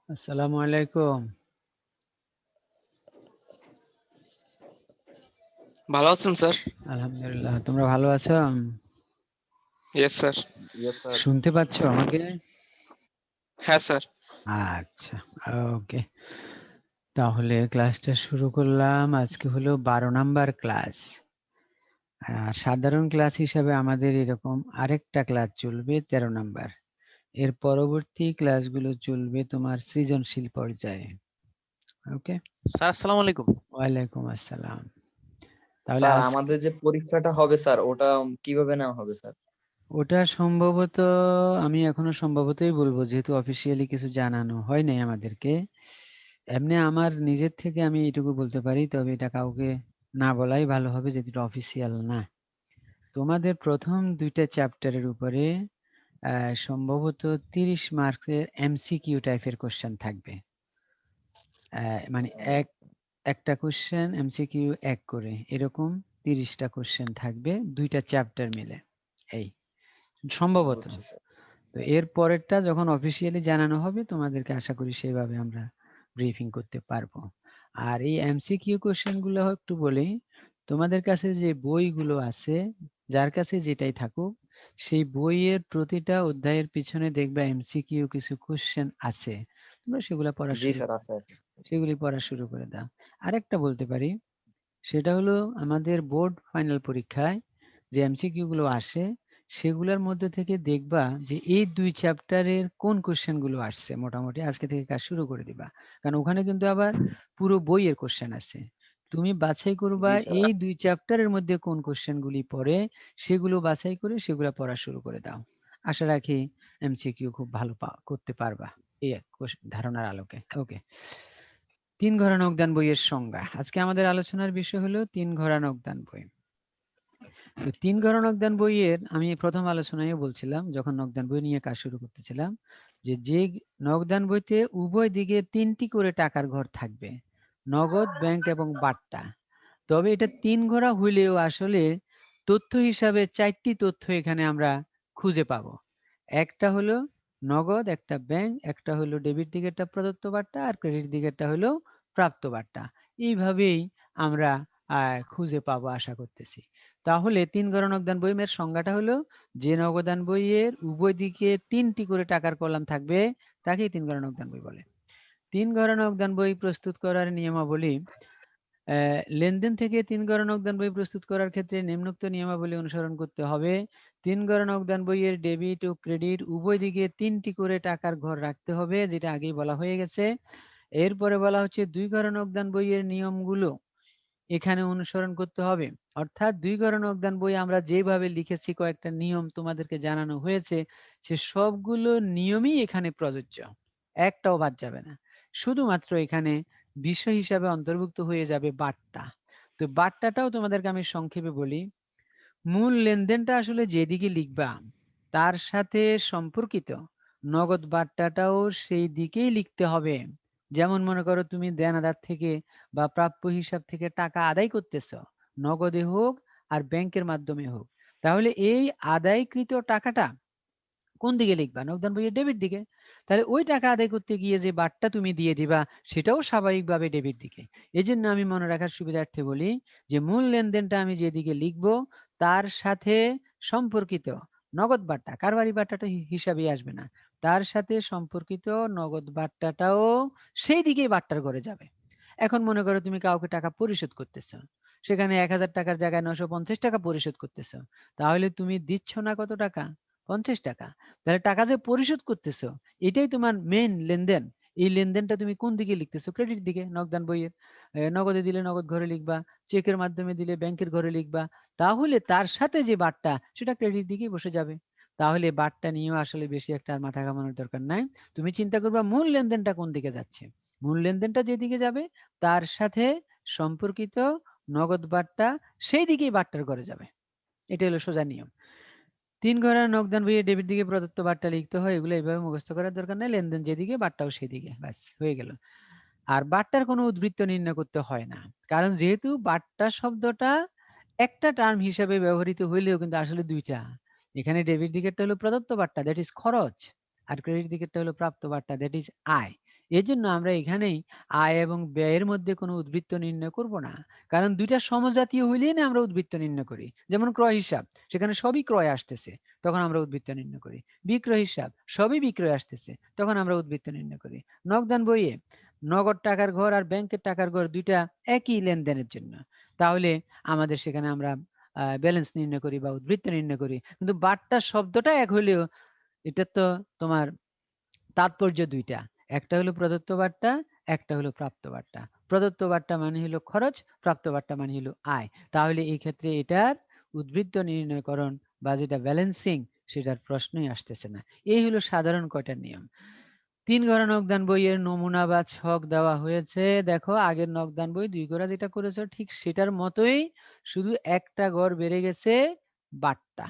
আসসালামু আলাইকুম। ভালো আছেন স্যার? আলহামদুলিল্লাহ। তোমরা ভালো আছো? Yes sir. Yes sir. শুনতে পাচ্ছ আমাকে? হ্যাঁ স্যার। আচ্ছা, ওকে। তাহলে ক্লাসটা শুরু করলাম। আজকে হলো 12 নাম্বার ক্লাস। সাধারণ ক্লাস হিসাবে আমাদের এরকম আরেকটা ক্লাস চলবে 13 নাম্বার। এর পরবর্তী ক্লাসগুলো চলবে তোমার সৃজনশীল পর্যায়ে। ওকে? স্যার আসসালামু আলাইকুম। ওয়ালাইকুম আসসালাম। তাহলে স্যার আজ আমাদের যে পরীক্ষাটা হবে স্যার ওটা কিভাবে নেওয়া হবে স্যার? ওটা সম্ভবত আমি এখনো সম্ভবতই বলবো, যেহেতু অফিসিয়ালি কিছু জানানো হয় নাই আমাদেরকে। এমনি আমার নিজের থেকে আমি এটুকু বলতে পারি, তবে এটা কাউকে না বলাই ভালো হবে, যেহেতু এটা অফিসিয়াল না। তোমাদের প্রথম দুইটা চ্যাপ্টারের উপরে সম্ভবত 30 মার্কের এমসিকিউ টাইপের কোশ্চেন থাকবে। মানে একটা কোশ্চেন এমসিকিউ এক করে, এরকম 30টা কোশ্চেন থাকবে দুইটা চ্যাপ্টার মিলে, এই সম্ভবত। বুঝছি স্যার। তো এর পরেরটা যখন অফিসিয়ালি জানানো হবে তোমাদেরকে আশা করি সেভাবে আমরা ব্রিফিং করতে পারবো। আর এই এমসিকিউ কোশ্চেন গুলো একটু বলি, তোমাদের কাছে যে বইগুলো আছে, যার কাছে যেটাই থাকুক, সেই বইয়ের প্রতিটা অধ্যায়ের পিছনে দেখবা এমসিকিউ কিছু কোশ্চেন আছে। তোমরা সেগুলো পড়া জি শুরু স্যার, আছে আছে। সেগুলি পড়া শুরু করে দাও। আরেকটা বলতে পারি, সেটা হলো আমাদের বোর্ড ফাইনাল পরীক্ষায় যে এমসিকিউ গুলো আসে, সেগুলোর মধ্যে থেকে দেখবা যে এই দুই চ্যাপ্টারের কোন কোশ্চেন গুলো আসছে। মোটামুটি আজকে থেকে কাজ শুরু করে দিবা, কারণ ওখানে কিন্তু আবার পুরো বইয়ের কোশ্চেন আছে। তুমি বাছাই করবা জি স্যার। এই দুই চ্যাপ্টারের মধ্যে কোন কোশ্চেন গুলি পড়ে, সেগুলো বাছাই করে সেগুলো পড়া শুরু করে দাও। আশা রাখি এমসিকিউ খুব ভালো করতে পারবা এই এক ধারণার আলোকে। ওকে। 3 ঘরা নকদান বইয়ের সংজ্ঞা। আজকে আমাদের আলোচনার বিষয় হলো 3 ঘরা নকদান বই। তো 3 ঘরা নকদান বইয়ের আমি প্রথম আলোচনায় বলছিলাম, যখন নকদান বই নিয়ে কাজ শুরু করতেছিলাম, যে নকদান বইতে উভয় দিকে 3টি করে টাকার ঘর থাকবে, নগদ, ব্যাংক এবং বাট্টা। তবে এটা 3 ঘরা হইলেও আসলে তথ্য হিসাবে 4টি তথ্য এখানে আমরা খুঁজে পাবো। একটা হলো নগদ, একটা ব্যাংক, একটা হলো ডেবিট দিকেরটা প্রদত্ত বার্তা, আর ক্রেডিট দিকেরটা হলো প্রাপ্ত বার্তা। এইভাবেই আমরা খুঁজে পাবো আশা করতেছি। তাহলে 3 ঘরা নগদান বইয়ের সংজ্ঞাটা হলো, যে নগদান বইয়ের উভয় দিকে 3টি করে টাকার কলাম থাকবে তাকেই 3 ঘরা নগদান বই বলে। 3 ঘরা নগদান বই প্রস্তুত করার নিয়মাবলী। লেনদেন থেকে 3 ঘরা নগদান বই প্রস্তুত করার ক্ষেত্রে নিম্নোক্ত নিয়মাবলী অনুসরণ করতে হবে। 3 ঘরা নগদান বইয়ের ডেবিট ও ক্রেডিট উভয় দিকে 3টি করে টাকার ঘর রাখতে হবে, যেটা আগেই বলা হয়ে গেছে। এরপরে বলা হচ্ছে 2 ঘরা নগদান বইয়ের নিয়মগুলো এখানে অনুসরণ করতে হবে। অর্থাৎ 2 ঘরা নগদান বই আমরা যেভাবে লিখেছি, কয়েকটা নিয়ম তোমাদেরকে জানানো হয়েছে, সে সবগুলো নিয়মই এখানে প্রযোজ্য, একটাও বাদ যাবে না। শুধুমাত্র এখানে বিষয় হিসাবে অন্তর্ভুক্ত হয়ে যাবে বার্তা। তো বার্তাটাও তোমাদেরকে আমি সংক্ষেপে বলি। মূল লেনদেনটা আসলে যেদিকে লিখবা তার সাথে সম্পর্কিত নগদ বার্তাটাও সেই দিকেই লিখতে হবে। যেমন মনে করো তুমি দেনাদার থেকে বা প্রাপ্য হিসাব থেকে টাকা আদায় করতেছ, নগদে হোক আর ব্যাংকের মাধ্যমে হোক, তাহলে এই আদায়কৃত টাকাটা কোন দিকে লিখবা? নগদান বইয়ের ডেবিট দিকে। তাহলে ওই টাকা আদায় করতে গিয়ে যে বারটা তুমি দিয়ে দিবা, সেটাও স্বাভাবিকভাবে ডেবিট দিকে। এই জন্য আমি মনে রাখার সুবিধার্থে বলি যে মূল লেনদেনটা আমি যেদিকে লিখবো তার সাথে সম্পর্কিত নগদ বার্তা, কারবারি বার্তাটা হিসাবে আসবে না, তার সাথে সম্পর্কিত নগদ বার্তাটাও সেই দিকেই বার্তার ঘরে যাবে। এখন মনে করো তুমি কাউকে টাকা পরিশোধ করতেছ, সেখানে 1000 টাকার জায়গায় 950 টাকা পরিশোধ করতেছ, তাহলে তুমি দিচ্ছ না কত টাকা? 50 টাকা। তাহলে টাকা যে পরিশোধ করতেছো, এটাই তোমার মেইন লেনদেন। এই লেনদেনটা তুমি কোন দিকে লিখতেছো? ক্রেডিট দিকে, নগদান বইয়ের। নগদে দিলে নগদ ঘরে লিখবা, চেকের মাধ্যমে দিলে ব্যাংকের ঘরে লিখবা। তাহলে তার সাথে যে বারটা, সেটা ক্রেডিট দিকেই বসে যাবে। তাহলে বারটা নিয়েও আসলে বেশি একটা আর মাথা ঘামানোর দরকার নাই। তুমি চিন্তা করবা মূল লেনদেনটা কোন দিকে যাচ্ছে। মূল লেনদেনটা যেদিকে যাবে তার সাথে সম্পর্কিত নগদ বারটা সেই দিকেই বারটার ঘরে যাবে। এটা হলো সোজা নিয়ম। 3 ঘরে নগদান বইয়ে ডেবিট দিকে প্রদত্ত বার্তা লিখতে হয়, এগুলো এইভাবে মুখস্থ করার দরকার নেই। লেনদেন যেদিকে বার্তাও সেদিকে, ব্যাস হয়ে গেল। আর বার্তার কোনো উদ্বৃত্ত নির্ণয় করতে হয় না, কারণ যেহেতু বার্তা শব্দটা একটা টার্ম হিসাবে ব্যবহৃত হইলেও কিন্তু আসলে দুইটা। এখানে ডেবিট দিকেরটা হলো প্রদত্ত বার্তা, দ্যাট ইজ খরচ, আর ক্রেডিট দিকেরটা হলো প্রাপ্ত বার্তা, দ্যাট ইজ আয়। এজন্য আমরা এখানেই আয় এবং ব্যয়ের মধ্যে কোনো উদ্বৃত্ত নির্ণয় করব না, কারণ দুইটা সমজাতীয় হইলেই না আমরা উদ্বৃত্ত নির্ণয় করি। যেমন ক্রয় হিসাব, সেখানে সবই ক্রয় আসতেছে, তখন আমরা উদ্বৃত্ত নির্ণয় করি। বিক্রয় হিসাব, সবই বিক্রয় আসতেছে, তখন আমরা উদ্বৃত্ত নির্ণয় করি। নগদান বইয়ে নগদ টাকার ঘর আর ব্যাংকের টাকার ঘর দুইটা একই লেনদেনের জন্য, তাহলে আমাদের সেখানে আমরা ব্যালেন্স নির্ণয় করি বা উদ্বৃত্ত নির্ণয় করি। কিন্তু বাট্টা শব্দটা এক হলেও এটা তো তোমার তাৎপর্য দুইটা, একটা হলো প্রদত্ত বার্তা, একটা হলো প্রাপ্ত বার্তা। প্রদত্ত বার্তা মানে হলো খরচ, প্রাপ্ত বার্তা মানে হলো আয়। তাহলে এই ক্ষেত্রে এটার উদ্বৃত্ত নির্ণয়করণ বা যেটা ব্যালেন্সিং সেটার প্রশ্নই আসতেছে না। এই হলো সাধারণ কয়টা নিয়ম। 3 ঘরা নগদান বইয়ের নমুনা বা ছক দেওয়া হয়েছে। দেখো আগের নগদান বই 2 ঘরা যেটা করেছো ঠিক সেটার মতোই, শুধু একটা ঘর বেড়ে গেছে বাট্টা।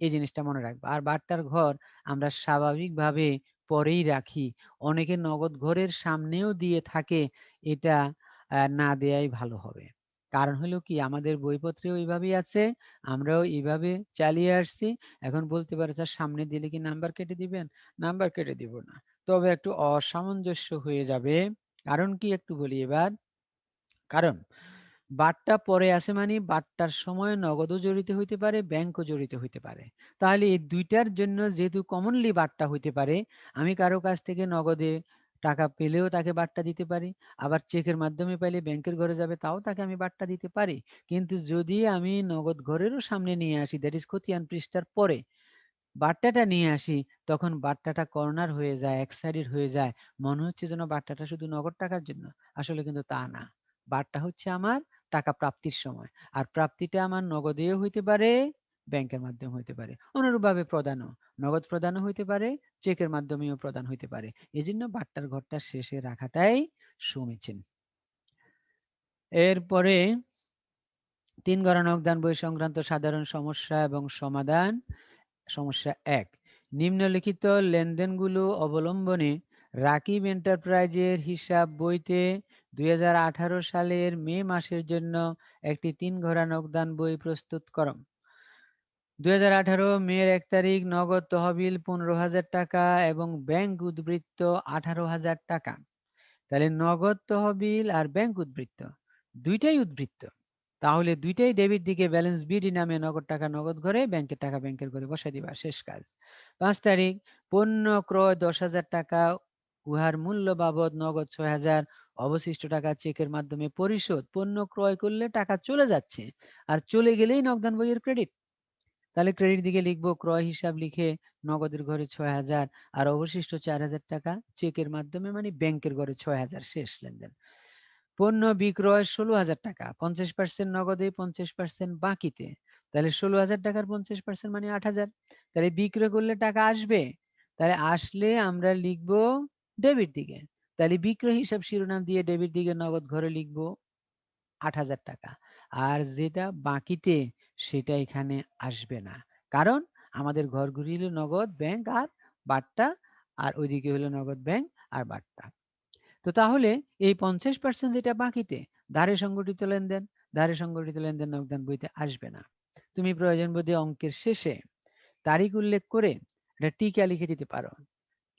এই জিনিসটা মনে রাখবা। আর বাট্টার ঘর আমরা স্বাভাবিকভাবে পরেই রাখি, অনেকে নগদ ঘরের সামনেও দিয়ে থাকে, এটা না দেয়াই ভালো হবে। কারণ হলো কি আমাদের বইপত্রে ওইভাবেই আছে, আমরাও এইভাবে চালিয়ে আসছি। এখন বলতে পারো স্যার সামনে দিলে কি নাম্বার কেটে দিবেন? নাম্বার কেটে দিব না, তবে একটু অসামঞ্জস্য হয়ে যাবে। কারণ কি একটু বলি এবার। কারণ বাট্টা পরে আছে মানে বাট্টার সময় নগদও জড়িত হইতে পারে, ব্যাংকও জড়িত হইতে পারে। তাহলে এই দুইটার জন্য যেহেতু কমনলি বাট্টা হইতে পারে, আমি কারো কাছ থেকে নগদে টাকা পেলেও তাকে বাট্টা দিতে পারি, আবার চেকের মাধ্যমে পাইলে ব্যাংকের ঘরে যাবে তাও তাকে আমি বাট্টা দিতে পারি। কিন্তু যদি আমি নগদ ঘরেরও সামনে নিয়ে আসি, দ্যাট ইজ খতিয়ান পৃষ্ঠার পরে বাট্টাটা নিয়ে আসি, তখন বাট্টাটা কর্নার হয়ে যায়, এক সাইডের হয়ে যায়, মনে হচ্ছে যেন বাট্টাটা শুধু নগদ টাকার জন্য। আসলে কিন্তু তা না। বাট্টা হচ্ছে আমার টাকা প্রাপ্তির সময়, আর প্রাপ্তিটা আমার নগদেও হইতে পারে, ব্যাংকের মাধ্যমে হইতে পারে, অনুরূপভাবে প্রদানও, নগদ প্রদানও হইতে পারে, চেকের মাধ্যমেও প্রদান হইতে পারে। এজন্য বাট্টার ঘরটা শেষে রাখাটাই সমীচীন। এরপরে 3 ঘরা নগদান বই সংক্রান্ত সাধারণ সমস্যা এবং সমাধান। সমস্যা 1, নিম্নলিখিত লেনদেনগুলো অবলম্বনে রাকিব এন্টারপ্রাইজের হিসাব বইতে 2018 সালের মে মাসের জন্য একটি 3 ঘরা নগদান বই প্রস্তুত করো। 2018 মের 1 তারিখ নগদ তহবিল 15,000 টাকা এবং ব্যাংক উদ্বৃত্ত 18,000 টাকা। তাহলে নগদ তহবিল আর ব্যাংক উদ্বৃত্ত দুইটাই উদ্বৃত্ত, তাহলে দুইটাই ডেবিট দিকে ব্যালেন্স বিডি নামে নগদ টাকা নগদ ঘরে, ব্যাংকের টাকা ব্যাংকের ঘরে বসাই দিবা, শেষ কাজ। 5 তারিখ পণ্য ক্রয় 10,000 টাকা, উহার মূল্য বাবদ নগদ 6,000, অবশিষ্ট টাকা চেকের মাধ্যমে পরিশোধ। পণ্য ক্রয় করলে টাকা চলে যাচ্ছে, আর চলে গেলেই নগদান বইয়ের ক্রেডিট। তাহলে ক্রেডিট দিকে লিখবো ক্রয় হিসাব লিখে নগদের ঘরে 6,000 আর অবশিষ্ট 4,000 টাকা চেকের মাধ্যমে মানে ব্যাংকের ঘরে 6,000, শেষ লেনদেন। পণ্য বিক্রয় 16,000 টাকা, 50% নগদে 50% বাকিতে। তাহলে 16,000 টাকার 50% মানে 8,000। তাহলে বিক্রয় করলে টাকা আসবে, তাহলে আসলে আমরা লিখবো ডেবিট দিকে। তাহলে বিক্রয় হিসাব শিরোনাম দিয়ে ডেবিট দিকে নগদ ঘরে লিখবো 8,000 টাকা। আর যেটা বাকিতে সেটা এখানে আসবে না, কারণ আমাদের ঘরগুলি হলো নগদ, ব্যাংক আর বাট্টা, আর ওইদিকে হলো নগদ, ব্যাংক আর বাট্টা। তো তাহলে এই 50% যেটা বাকিতে ধারে সংগঠিত লেনদেন, ধারে সংগঠিত লেনদেন নগদান বইতে আসবে না। তুমি প্রয়োজন বোধে অঙ্কের শেষে তারিখ উল্লেখ করে একটা টিকা লিখে দিতে পারো।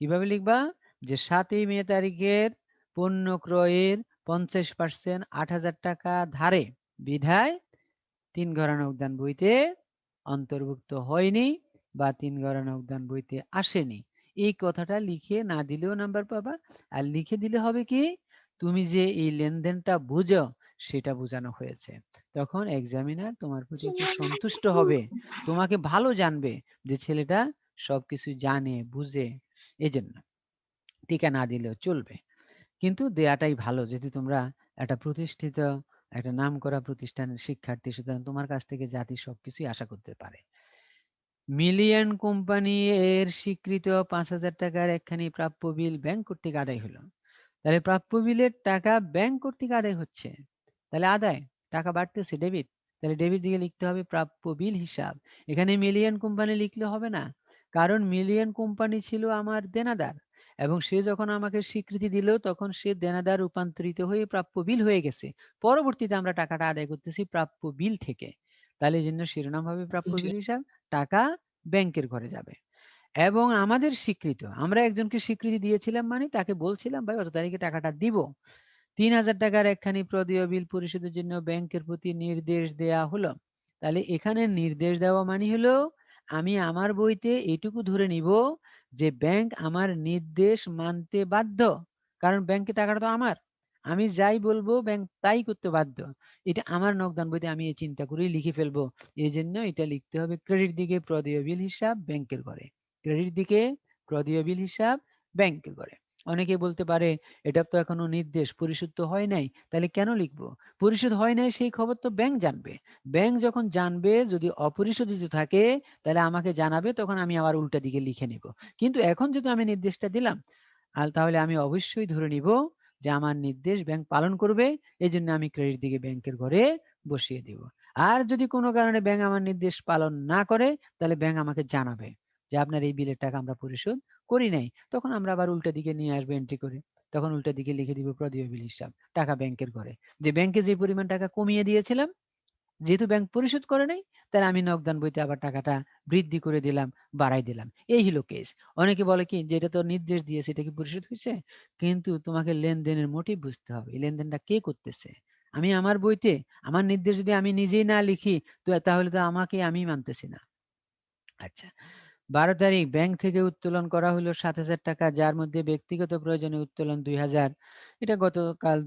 কিভাবে লিখবা? যে 7 মে তারিখের পণ্য ক্রয়ের 50% 8,000 টাকা ধারে, বিধায় 3 ঘরা নগদান বইতে অন্তর্ভুক্ত হয়নি বা 3 ঘরা নগদান বইতে আসেনি। এই কথাটা লিখে না দিলেও নাম্বার পাবা, আর লিখে দিলে হবে কি তুমি যে এই লেনদেনটা বুঝো সেটা বোঝানো হয়েছে। তখন এক্সামিনার তোমার প্রতি একটু সন্তুষ্ট হবে, তোমাকে ভালো জানবে যে ছেলেটা সবকিছু জানে বুঝে। এজন্য টিকা না দিলেও চলবে, কিন্তু দেয়াটাই ভালো, যেহেতু তোমরা একটা প্রতিষ্ঠিত একটা নামকরা প্রতিষ্ঠানের শিক্ষার্থী, সুতরাং তোমার কাছ থেকে জাতি সবকিছুই আশা করতে পারে। মিলিয়ন কোম্পানি এর স্বীকৃত 5,000 টাকার একখানি প্রাপ্য বিল ব্যাংক কর্তৃক আদায় হলো। তাহলে প্রাপ্য বিলের টাকা ব্যাংক কর্তৃক আদায় হচ্ছে, তাহলে আদায় টাকা বাড়তেছে, ডেবিট। তাহলে ডেবিট দিকে লিখতে হবে প্রাপ্য বিল হিসাব। এখানে মিলিয়ন কোম্পানি লিখলে হবে না, কারণ মিলিয়ন কোম্পানি ছিল আমার দেনাদার, এবং সে যখন আমাকে স্বীকৃতি দিল তখন সে দেনাদার রূপান্তরিত হয়ে প্রাপ্য বিল হয়ে গেছে। পরবর্তীতে আমরা টাকাটা আদায় করতেছি প্রাপ্য বিল থেকে। তাহলে এই জন্য শিরোনাম হবে প্রাপ্য বিল হিসাব, টাকা ব্যাংকের ঘরে যাবে। এবং আমাদের স্বীকৃত, আমরা একজনকে স্বীকৃতি দিয়েছিলাম মানে তাকে বলছিলাম ভাই অত তারিখে টাকাটা দিব। ৩,০০০ টাকার একখানি প্রদেয় বিল পরিশোধের জন্য ব্যাংকের প্রতি নির্দেশ দেয়া হলো। তাহলে এখানে নির্দেশ দেওয়া মানে হলো আমি আমার বইতে এইটুকু ধরে নিব যে ব্যাংক আমার নির্দেশ মানতে বাধ্য, কারণ ব্যাংকের টাকাটা তো আমার, আমি যাই বলবো ব্যাংক তাই করতে বাধ্য। এটা আমার নগদান বইতে আমি এই চিন্তা করেই লিখে ফেলবো। এই জন্য এটা লিখতে হবে ক্রেডিট দিকে প্রদেয় বিল হিসাব ব্যাংকের ঘরে, ক্রেডিট দিকে প্রদেয় বিল হিসাব ব্যাংকের ঘরে। অনেকে বলতে পারে এটা তো এখনো নির্দেশ পরিশোধ তো হয় নাই, তাহলে কেন লিখবো? পরিশোধ হয় নাই সেই খবর তো ব্যাংক জানবে। ব্যাংক যখন জানবে যদি অপরিশোধিত থাকে তাহলে আমাকে জানাবে, তখন আমি আবার উল্টা দিকে লিখে নিব। কিন্তু এখন যদি আমি নির্দেশটা দিলাম আর তাহলে আমি অবশ্যই ধরে নিব যে আমার নির্দেশ ব্যাংক পালন করবে, এই জন্য আমি ক্রেডিট দিকে ব্যাংকের ঘরে বসিয়ে দিব। আর যদি কোনো কারণে ব্যাংক আমার নির্দেশ পালন না করে তাহলে ব্যাংক আমাকে জানাবে যে আপনার এই বিলের টাকা আমরা পরিশোধ করি নাই, তখন আমরা আবার উল্টা দিকে নিয়ে আসবো এন্ট্রি করে, তখন উল্টা দিকে লিখে দিব প্রদেয় বিল হিসাব টাকা ব্যাংকের ঘরে, যে ব্যাংকে যে পরিমাণ টাকা কমিয়ে দিয়েছিলাম যেহেতু ব্যাংক পরিশোধ করে নাই তাহলে আমি নগদান বইতে আবার টাকাটা বৃদ্ধি করে দিলাম, বাড়াই দিলাম। এই হলো কেস। অনেকে বলে কি যে এটা তো নির্দেশ দিয়েছে, এটা কি পরিশোধ হয়েছে? কিন্তু তোমাকে লেনদেনের মোটিভ বুঝতে হবে, এই লেনদেনটা কে করতেছে। আমি আমার বইতে আমার নির্দেশ যদি আমি নিজেই না লিখি তো তাহলে তো আমাকে আমি মানতেছি না। আচ্ছা, ১২ তারিখ ব্যাংক থেকে উত্তোলন করা হলো ৭,০০০ টাকা, যার মধ্যে ব্যক্তিগত প্রয়োজনে উত্তোলন ২,০০০। এটা গতকাল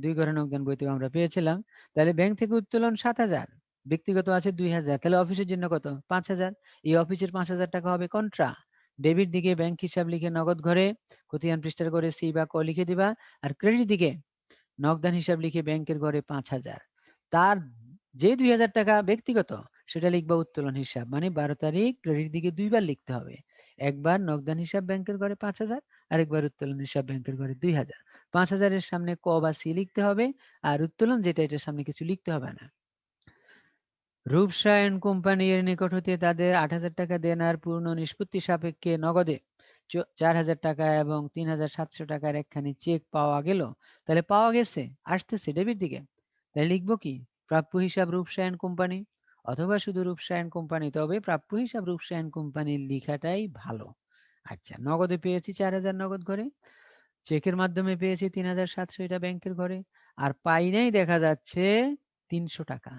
দুই ঘরে নগদান বইতেও আমরা পেয়েছিলাম। তাহলে ব্যাংক থেকে উত্তোলন ৭,০০০, ব্যক্তিগত আছে ২,০০০, তাহলে অফিসের জন্য কত? ৫,০০০। এই অফিসের ৫,০০০ টাকা হবে কন্ট্রা। ডেবিট দিকে ব্যাংক হিসাব লিখে নগদ ঘরে খতিয়ান পৃষ্ঠার করে সি বা ক লিখে দিবা। আর ক্রেডিট দিকে নগদান হিসাব লিখে ব্যাংকের ঘরে ৫,০০০। তার যে ২,০০০ টাকা ব্যক্তিগত সেটা লিখবা উত্তোলন হিসাব, মানে ১২ তারিখ ক্রেডিট দিকে দুইবার লিখতে হবে, একবার নগদান হিসাব ব্যাংকের ঘরে ৫,০০০, আরেকবার উত্তোলন হিসাব ব্যাংকের ঘরে ২,০০০। ৫,০০০ এর সামনে ক বা সি লিখতে হবে, আর উত্তোলন যেটা এটার সামনে কিছু লিখতে হবে না। রূপসা এন্ড কোম্পানি এর নিকট হতে তাদের ৮,০০০ টাকা দেনার পূর্ণ নিষ্পত্তি সাপেক্ষে নগদে ৪,০০০ টাকা এবং ৩,৭০০ টাকার একখানি চেক পাওয়া গেল। তাহলে পাওয়া গেছে, আসতেছে ডেবিট দিকে, তাহলে লিখবো কি? প্রাপ্য হিসাব রূপসা এন্ড কোম্পানি, অথবা শুধু রূপসা এন্ড কোম্পানি, তবে প্রাপ্য হিসাব রূপসা এন্ড কোম্পানির লিখাটাই ভালো। আচ্ছা, নগদে পেয়েছি ৪,০০০ নগদ ঘরে, চেকের মাধ্যমে পেয়েছি ৩,৭০০, এটা ব্যাংকের ঘরে, আর পাই নাই দেখা যাচ্ছে ৩০০ টাকা।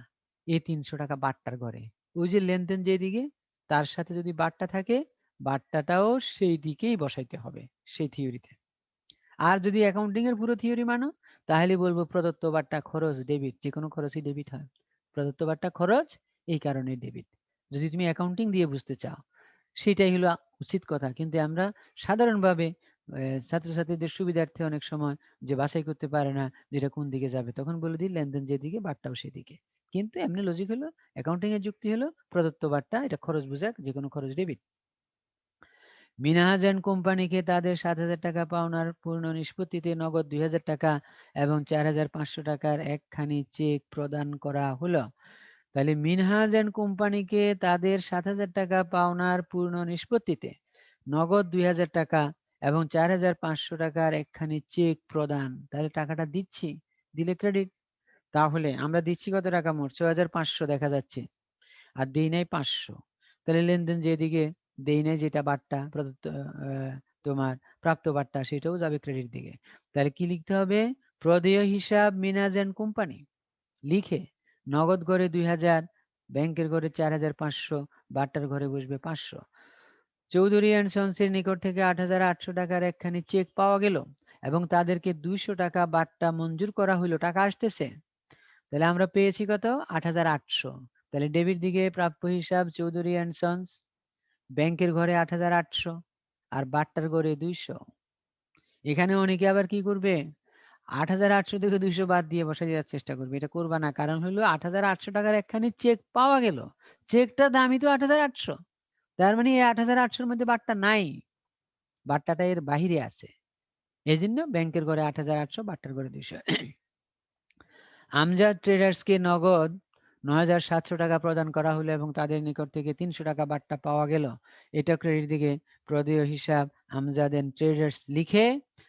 এই ৩০০ টাকা বাট্টার ঘরে। ওই যে লেনদেন যেদিকে তার সাথে যদি বাট্টা থাকে বাট্টাটাও সেই দিকেই বসাইতে হবে, সেই থিওরিতে। আর যদি অ্যাকাউন্টিং এর পুরো থিওরি মানো তাহলে বলবো প্রদত্ত বাট্টা খরচ ডেবিট, যে কোনো খরচই ডেবিট হয়, প্রদত্ত বাট্টা খরচ এই কারণে ডেবিট। যদি তুমি অ্যাকাউন্টিং দিয়ে বুঝতে চাও সেটাই হলো উচিত কথা, কিন্তু আমরা সাধারণভাবে ছাত্রছাত্রীদের সুবিধার্থে অনেক সময় যে বাছাই করতে পারে না যেটা কোন দিকে যাবে, তখন বলে দিই লেনদেন যেদিকে বাট্টাও সেদিকে। কিন্তু এমনি লজিক হলো, অ্যাকাউন্টিং এর যুক্তি হলো প্রদত্ত বাট্টা এটা খরচ বোঝাক, যে কোনো খরচ ডেবিট। মিনহাজ এন্ড কোম্পানিকে তাদের ৭,০০০ টাকা পাওনার পূর্ণ নিষ্পত্তিতে নগদ ২,০০০ টাকা এবং ৪,৫০০ টাকার একখানি চেক প্রদান করা হলো। তাহলে মিনহাজ এন্ড কোম্পানিকে তাদের ৭,০০০ টাকা পাওনার পূর্ণ নিষ্পত্তিতে নগদ ২,০০০ টাকা এবং ৪,৫০০ টাকার একখানি চেক প্রদান, তাহলে টাকাটা দিচ্ছি, দিলে ক্রেডিট। তাহলে আমরা দিচ্ছি কত টাকা? মোট ৬,৫০০ দেখা যাচ্ছে, আর দেই নাই ৫০০। তাহলে লেনদেন যেদিকে দেই নাই যেটা বাট্টা প্রদত্ত তোমার প্রাপ্ত বাট্টা সেটাও যাবে ক্রেডিট দিকে। তাহলে কি লিখতে হবে? প্রদেয় হিসাব মিনাজ এন্ড কোম্পানি লিখে নগদ ঘরে ২,০০০, ব্যাংকের ঘরে ৪,৫০০, বাট্টার ঘরে বসবে ৫০০। চৌধুরী অ্যান্ড সন্সের নিকট থেকে ৮,৮০০ টাকার একখানি চেক পাওয়া গেল এবং তাদেরকে ২০০ টাকা বাট্টা মঞ্জুর করা হইলো, টাকা আসতেছে। তাহলে আমরা পেয়েছি কত? ৮,৮০০। তাহলে ডেবিট দিকে প্রাপ্য হিসাব চৌধুরী অ্যান্ড সন্স, ব্যাংকের ঘরে ৮,৮০০ আর বাট্টার ঘরে ২০০। এখানে অনেকে আবার কি করবে? ৮,৮০০ থেকে ২০০ বাদ দিয়ে বসাই দেওয়ার চেষ্টা করবে। এটা করবা না, কারণ হলো ৮,৮০০ টাকার একখানি চেক পাওয়া গেল, চেকটার দামই তো ৮,৮০০, তার মানে এই ৮,৮০০-র মধ্যে বাট্টা নাই, বাট্টাটা এর বাহিরে আছে। এই জন্য ব্যাংকের ঘরে ৮,৮০০, বাট্টার ঘরে ২০০। আমজাদ ট্রেডার্সকে নগদ ৯,৭০০ টাকা প্রদান করা হলো এবং তাদের নিকট থেকে ৩০০ টাকা বাট্টা পাওয়া গেল। এটা ক্রেডিট দিকে প্রদেয় হিসাব আমজাদ এন্ড ট্রেডার্স লিখে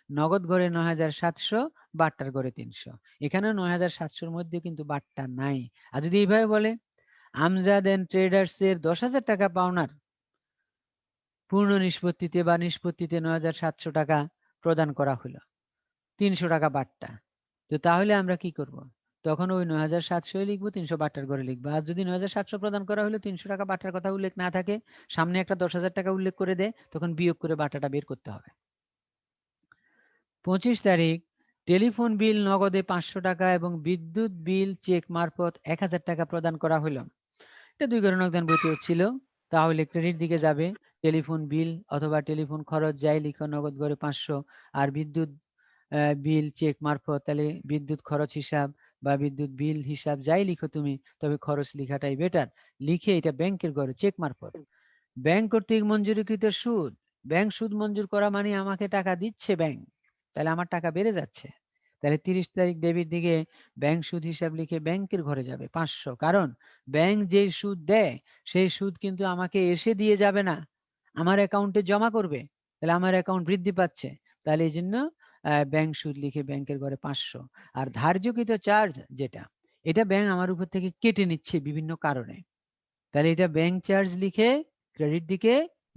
নগদ ঘরে ৯,৭০০, বাট্টার ঘরে ৩০০। এখানে ৯,৭০০-র মধ্যে কিন্তু বাট্টা নাই। আর যদি এইভাবে বলে আমজাদ এন্ড ট্রেডার্স এর ১০,০০০ টাকা পাওনার পূর্ণ নিষ্পত্তিতে বা নিষ্পত্তিতে ৯,৭০০ টাকা প্রদান করা হলো, ৩০০ টাকা বাট্টা। তো তাহলে আমরা কি করব? তখন ওই ৯,৭০০ লিখবো, ৩০০ বাট্টার ঘরে লিখবো। আর যদি ৯,৭০০ প্রদান করা হলে ৩০০ টাকা বাট্টার কথা উল্লেখ না থাকে, সামনে একটা ১০,০০০ টাকা উল্লেখ করে দেয়, তখন বিয়োগ করে বাট্টাটা বের করতে হবে। ২৫ তারিখ টেলিফোন বিল নগদে ৫০০ টাকা এবং বিদ্যুৎ বিল চেক মারফত ১,০০০ টাকা প্রদান করা হলো। এটা ২ ঘরে নগদান বইতেও ছিল। তাহলে ক্রেডিট দিকে যাবে টেলিফোন বিল অথবা টেলিফোন খরচ যাই লিখো নগদ ঘরে ৫০০, আর বিদ্যুৎ বিল চেক মারফত, তাহলে বিদ্যুৎ খরচ হিসাব বা বিদ্যুৎ বিল হিসাব যাই লিখো তুমি, তবে খরচ লিখাটাই বেটার। লিখে এটা ব্যাংকের ঘরে চেক মারফত। ব্যাংক কর্তৃক মঞ্জুরিকৃত সুদ, ব্যাংক সুদ মঞ্জুর করা মানে আমাকে টাকা দিচ্ছে ব্যাংক, তাহলে আমার টাকা বেড়ে যাচ্ছে। তাহলে ৩০ তারিখ ডেবিট দিকে ব্যাংক সুদ হিসাব লিখে ব্যাংকের ঘরে যাবে ৫০০, কারণ ব্যাংক যে সুদ দেয় সেই সুদ কিন্তু আমাকে এসে দিয়ে যাবে না, আমার অ্যাকাউন্টে জমা করবে, তাহলে আমার অ্যাকাউন্ট বৃদ্ধি পাচ্ছে, তাহলে এই জন্য ব্যাংক সুদ লিখে ব্যাংকের ঘরে ৫০০। আর ধার্যকৃত চার্জ যেটা, এটা ব্যাংক আমার উপর থেকে কেটে নিচ্ছে বিভিন্ন কারণে, তাহলে এটা ব্যাংক চার্জ লিখে ক্রেডিট দিকে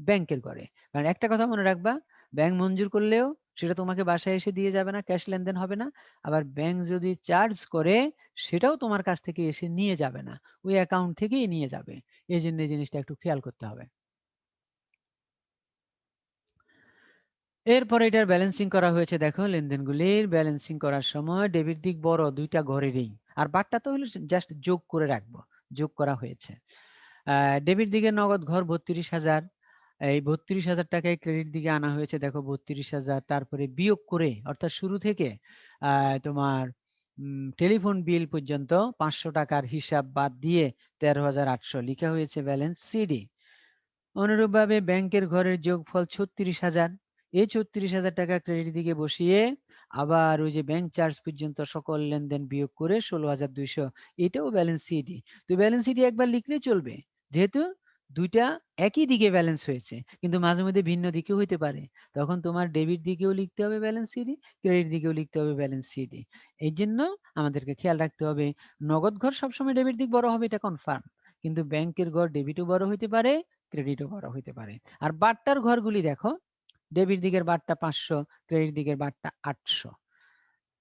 ব্যাংকের ঘরে। কারণ একটা কথা মনে রাখবা, ব্যাংক মঞ্জুর করলেও সেটা তোমাকে বাসায় এসে দিয়ে যাবে না, ক্যাশ লেনদেন হবে না। আবার ব্যাংক যদি চার্জ করে সেটাও তোমার কাছ থেকে এসে নিয়ে যাবে না, ওই অ্যাকাউন্ট থেকেই নিয়ে যাবে। এই জন্য এই জিনিসটা একটু খেয়াল করতে হবে। এরপরে এটার ব্যালেন্সিং করা হয়েছে, দেখো লেনদেনগুলির ব্যালেন্সিং করার সময় ডেবিট দিক বড় দুইটা ঘরেরই, আর বারটা তো হলো জাস্ট যোগ করে রাখবো, যোগ করা হয়েছে। ডেবিট দিকে নগদ ঘর ৩২,০০০, এই ৩২,০০০ টাকায় ক্রেডিট দিকে আনা হয়েছে, দেখো ৩২,০০০, তারপরে বিয়োগ করে অর্থাৎ শুরু থেকে তোমার টেলিফোন বিল পর্যন্ত ৫০০ টাকার হিসাব বাদ দিয়ে ১৩,৮০০ লিখা হয়েছে ব্যালেন্স সিডি। অনুরূপভাবে ব্যাংকের ঘরের যোগফল ৩৬,০০০, এই ৩৬,০০০ টাকা ক্রেডিট দিকে বসিয়ে আবার ওই যে ব্যাংক চার্জ পর্যন্ত সকল লেনদেন বিয়োগ করে ১৬,২০০, এটাও ব্যালেন্স সিডি। তো ব্যালেন্স সিডি একবার লিখলেই চলবে, যেহেতু দুইটা একই দিকে ব্যালেন্স হয়েছে, কিন্তু মাঝে মধ্যে ভিন্ন দিকেও হইতে পারে, তখন তোমার ডেবিট দিকেও লিখতে হবে ব্যালেন্স সিডি, ক্রেডিট দিকেও লিখতে হবে ব্যালেন্স সিডি। এই জন্য আমাদেরকে খেয়াল রাখতে হবে, নগদ ঘর সবসময় ডেবিট দিক বড় হবে, এটা কনফার্ম, কিন্তু ব্যাংকের ঘর ডেবিটও বড় হইতে পারে, ক্রেডিটও বড় হইতে পারে। আর বাট্টার ঘরগুলি দেখো, ডেবিট দিকের বাট্টা ৫০০, ক্রেডিট দিকের বাট্টা ৮০০,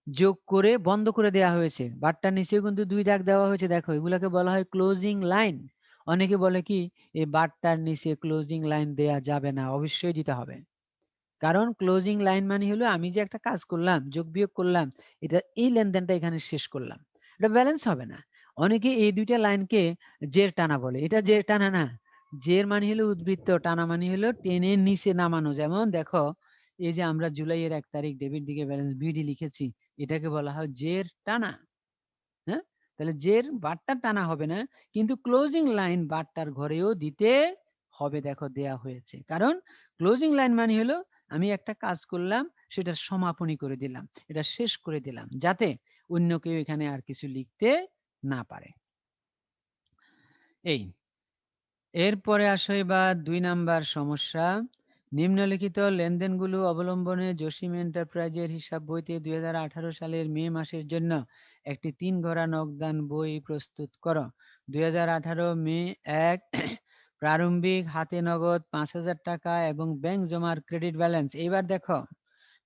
যোগ করে বন্ধ করে দেওয়া হয়েছে। বাট্টার নিচেও কিন্তু ২ দাগ দেওয়া হয়েছে, দেখো এগুলাকে বলা হয় ক্লোজিং লাইন। অনেকে বলে কি এই বাট্টার নিচে ক্লোজিং লাইন দেয়া যাবে না, অবশ্যই দিতে হবে। কারণ ক্লোজিং লাইন মানে হলো আমি যে একটা কাজ করলাম, যোগ বিয়োগ করলাম, এটা এই লেনদেনটা এখানে শেষ করলাম, এটা ব্যালেন্স হবে না। অনেকে এই দুইটা লাইনকে জের টানা বলে, এটা জের টানা না, জের মানে হলো উদ্বৃত্ত, টানা মানে হলো টেনে নিচে নামানো। যেমন দেখো এই যে আমরা জুলাইয়ের ১ তারিখ ডেবিট দিকে ব্যালেন্স বিডি লিখেছি, এটাকে বলা হয় জের টানা। হ্যাঁ, তাহলে জের বাট্টার টানা হবে না, কিন্তু ক্লোজিং লাইন বাট্টার ঘরেও দিতে হবে, দেখো দেয়া হয়েছে। কারণ ক্লোজিং লাইন মানে হলো আমি একটা কাজ করলাম, সেটা সমাপনী করে দিলাম, এটা শেষ করে দিলাম, যাতে অন্য কেউ এখানে আর কিছু লিখতে না পারে। এই এরপরে আসো এবার ২ নাম্বার সমস্যা। নিম্নলিখিত লেনদেনগুলো অবলম্বনে জসিম এন্টারপ্রাইজের হিসাব বইতে ২০১৮ সালের মে মাসের জন্য একটি ৩ ঘরা নগদান বই প্রস্তুত করো। ২০১৮ মে ১ প্রারম্ভিক হাতে নগদ ৫,০০০ টাকা এবং ব্যাংক জমার ক্রেডিট ব্যালেন্স। এবার দেখো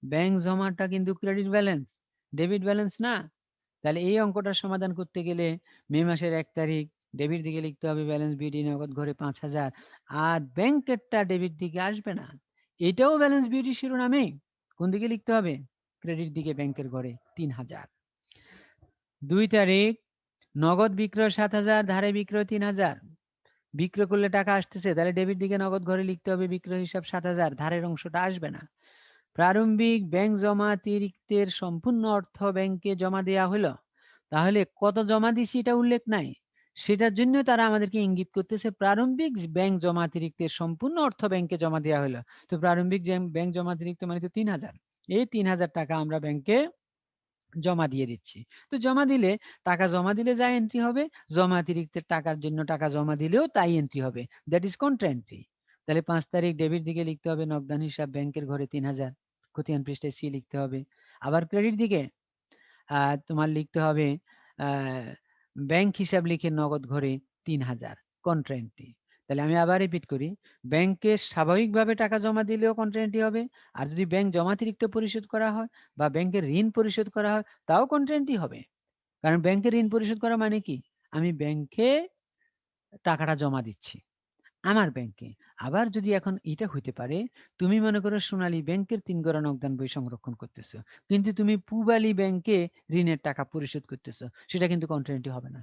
ব্যাংক জমাটা কিন্তু ক্রেডিট ব্যালেন্স, ডেবিট ব্যালেন্স না। তাহলে এই অঙ্কটার সমাধান করতে গেলে মে মাসের ১ তারিখ ডেবিট দিকে লিখতে হবে ব্যালেন্স বিডি নগদ ঘরে ৫,০০০, আর ব্যাংকেরটা ডেবিট দিকে আসবে না, এটাও ব্যালেন্স বিডি শিরোনামে কোন দিকে লিখতে হবে, ক্রেডিট দিকে ব্যাংকের ঘরে ৩,০০০। ২ তারিখ নগদ বিক্রয় ৭,০০০, ধারে বিক্রয় ৩,০০০, বিক্রয় করলে টাকা আসতেছে, তাহলে ডেবিট দিকে নগদ ঘরে লিখতে হবে বিক্রয় হিসাব ৭,০০০, ধারের অংশটা আসবে না। প্রারম্ভিক ব্যাংক জমা অতিরিক্তের সম্পূর্ণ অর্থ ব্যাংকে জমা দেয়া হলো, তাহলে কত জমা দিছি এটা উল্লেখ নাই, সেটার জন্য তারা আমাদেরকে ইঙ্গিত করতেছে প্রারম্ভিক ব্যাংক জমা অতিরিক্তের সম্পূর্ণ অর্থ ব্যাংকে জমা দেওয়া হলো। তো প্রারম্ভিক ব্যাংক জমা অতিরিক্ত মানে তো ৩,০০০, এই ৩,০০০ টাকা আমরা ব্যাংকে জমা দিয়ে দিচ্ছি। তো জমা দিলে, টাকা জমা দিলে যা এন্ট্রি হবে, জমা অতিরিক্তের টাকার জন্য টাকা জমা দিলেও তাই এন্ট্রি হবে, দ্যাট ইজ কন্ট্রা এন্ট্রি। তাহলে ৫ তারিখ ডেবিট দিকে লিখতে হবে নগদান হিসাব ব্যাংকের ঘরে ৩,০০০, খতিয়ান পৃষ্ঠায় সি লিখতে হবে। আবার ক্রেডিট দিকে তোমার লিখতে হবে ব্যাংক হিসাব লিখে নগদ ঘরে ৩,০০০, কন্ট্রা এন্ট্রি। তাহলে আমি আবার রিপিট করি, ব্যাংকে স্বাভাবিকভাবে টাকা জমা দিলেও কন্ট্রা হবে, আর যদি ব্যাংক জমাতিরিক্ত পরিশোধ করা হয় বা ব্যাংকের ঋণ পরিশোধ করা হয় তাও কন্ট্রা হবে। কারণ ব্যাংকের ঋণ পরিশোধ করা মানে কি, আমি ব্যাংকে টাকাটা জমা দিচ্ছি আমার ব্যাংকে। আবার যদি এখন এটা হইতে পারে, তুমি মনে করো সোনালী ব্যাংকের 3 গড়া নগদান বই সংরক্ষণ করতেছো, কিন্তু তুমি পূবালী ব্যাংকে ঋণের টাকা পরিশোধ করতেছো, সেটা কিন্তু কন্ট্রা হবে না।